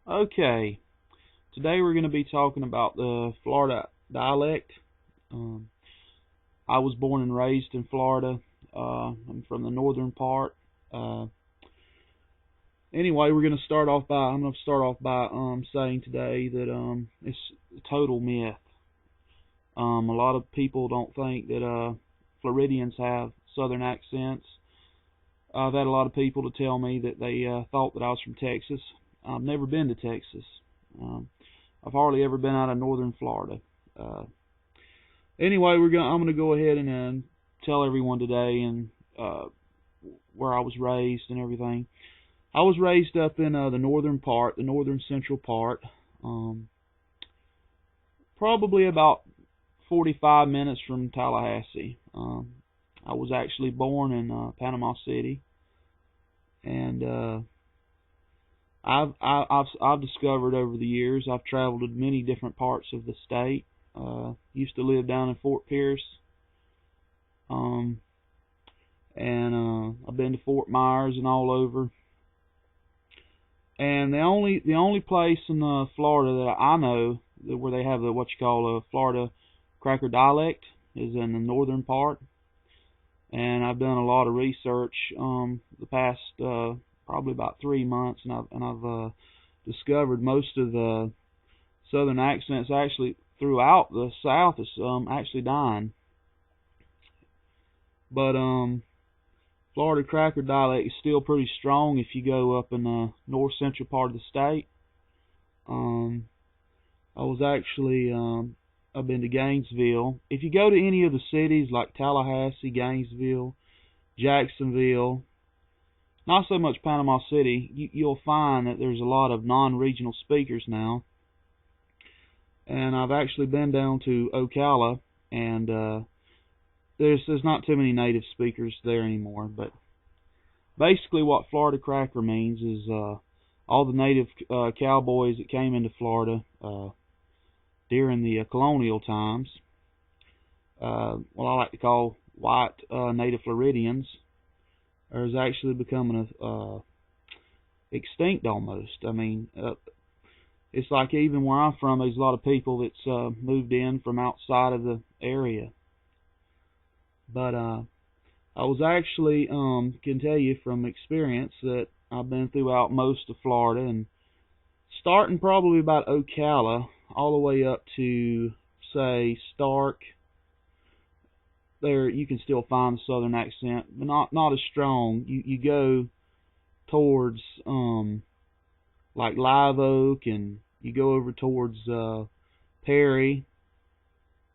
Okay, today we're going to be talking about the Florida dialect. Um, I was born and raised in Florida. I'm from the northern part. Uh, anyway, I'm going to start off by saying today that it's a total myth. A lot of people don't think that Floridians have Southern accents. I've had a lot of people to tell me that they thought that I was from Texas. I've never been to Texas. Um, I've hardly ever been out of northern Florida. Uh, anyway, I'm gonna go ahead and tell everyone today and where I was raised and everything. I was raised up in the northern part, the northern central part, um, probably about 45 minutes from Tallahassee. I was actually born in Panama City, and I've discovered over the years I've traveled to many different parts of the state. Used to live down in Fort Pierce, um, and I've been to Fort Myers and all over. And the only place in Florida that I know where they have the what you call a Florida Cracker dialect is in the northern part. And I've done a lot of research the past probably about 3 months, and I've discovered most of the southern accents actually throughout the South is actually dying. But Florida Cracker dialect is still pretty strong if you go up in the north central part of the state. Um, I was actually I've been to Gainesville. If you go to any of the cities like Tallahassee, Gainesville, Jacksonville, not so much Panama City, you'll find that there's a lot of non-regional speakers now. And I've actually been down to Ocala, and there's not too many native speakers there anymore. But basically, what Florida Cracker means is all the native cowboys that came into Florida during the colonial times, what I like to call white native Floridians, is actually becoming extinct almost. I mean, it's like even where I'm from, there's a lot of people that's moved in from outside of the area. But I was actually can tell you from experience that I've been throughout most of Florida, and starting probably about Ocala all the way up to say Stark. There you can still find the southern accent, but not as strong. You go towards like Live Oak, and you go over towards Perry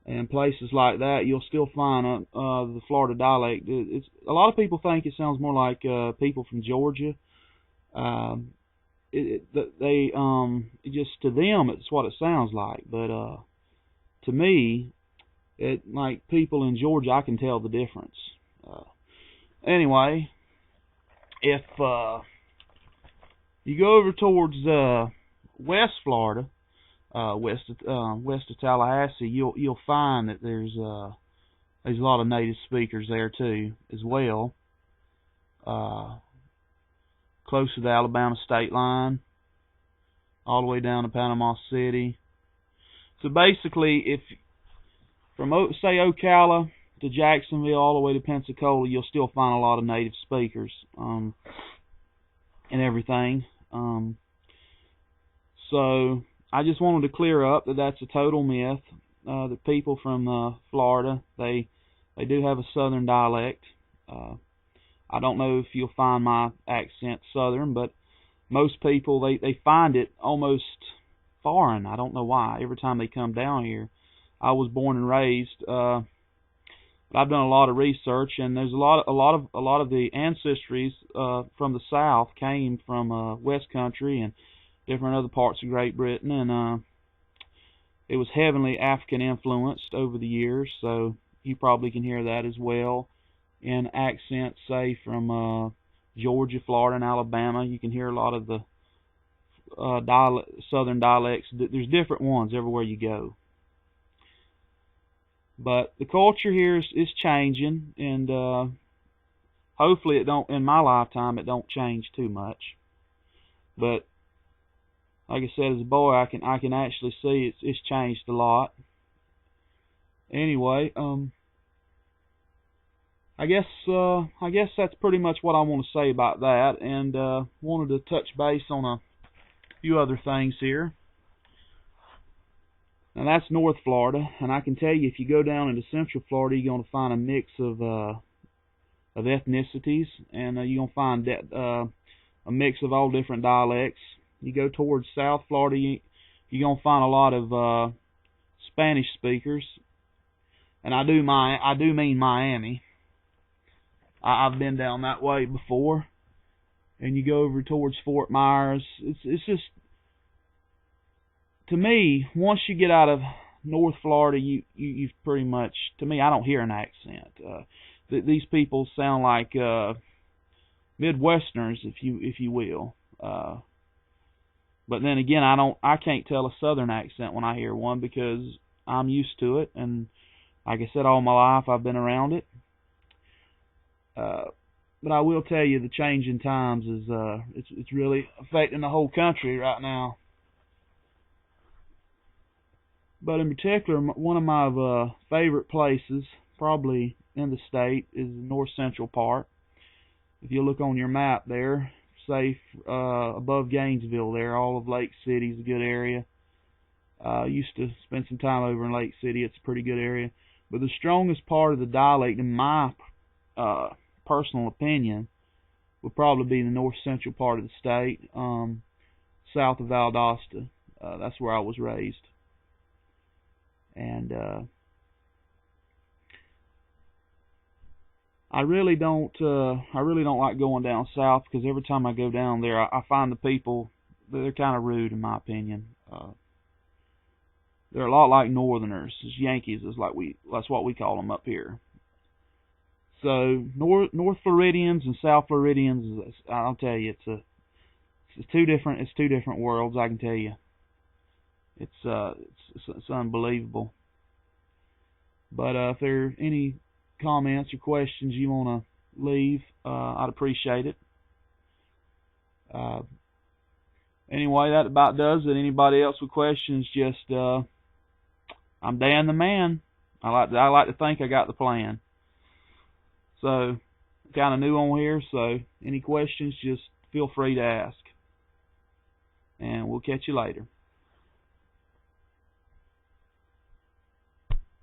and places like that, you'll still find the Florida dialect. It's a lot of people think it sounds more like people from Georgia. Um, they just to them it's what it sounds like, but to me, it like people in Georgia, I can tell the difference. Uh, anyway, if you go over towards West Florida, west of Tallahassee, you'll find that there's a lot of native speakers there too, as well. Uh, Close to the Alabama state line, all the way down to Panama City. So basically, if from say Ocala to Jacksonville all the way to Pensacola, you'll still find a lot of native speakers and everything. So I just wanted to clear up that that's a total myth. That people from Florida they do have a southern dialect. Uh, I don't know if you'll find my accent southern, but most people they find it almost foreign. I don't know why. Every time they come down here, I was born and raised. But I've done a lot of research, and there's a lot of the ancestries from the South came from West Country and different other parts of Great Britain, and it was heavily African influenced over the years. So you probably can hear that as well in accents, say from Georgia, Florida, and Alabama. You can hear a lot of the southern dialects. There's different ones everywhere you go. But the culture here is changing, and hopefully it don't in my lifetime it don't change too much. But like I said, as a boy, I can actually see it's changed a lot. Anyway, I guess that's pretty much what I want to say about that, and wanted to touch base on a few other things here. Now that's North Florida, and I can tell you if you go down into Central Florida, you're going to find a mix of ethnicities, and you're going to find that a mix of all different dialects. You go towards South Florida, you're going to find a lot of Spanish speakers, and I do mean Miami. I've been down that way before, and you go over towards Fort Myers. It's just, to me, once you get out of North Florida, you've pretty much, to me, I don't hear an accent. These people sound like Midwesterners, if you will. But then again, I can't tell a Southern accent when I hear one because I'm used to it, and like I said, all my life I've been around it. But I will tell you, the change in times is it's really affecting the whole country right now. But in particular, one of my favorite places, probably in the state, is the north central part. If you look on your map there, say above Gainesville there, all of Lake City is a good area. I used to spend some time over in Lake City. It's a pretty good area. But the strongest part of the dialect, in my personal opinion, would probably be the north central part of the state, south of Valdosta. That's where I was raised, and I really don't like going down south, because every time I go down there, I find the people, they're kind of rude, in my opinion. They're a lot like Northerners. It's Yankees, that's what we call them up here. So North Floridians and South Floridians, I'll tell you, it's two different worlds. I can tell you, it's unbelievable. But if there are any comments or questions you want to leave, I'd appreciate it. Anyway, that about does it. Anybody else with questions, just I'm Dan the Man. I like to think I got the plan. So, kind of new on here, so any questions, just feel free to ask. And we'll catch you later.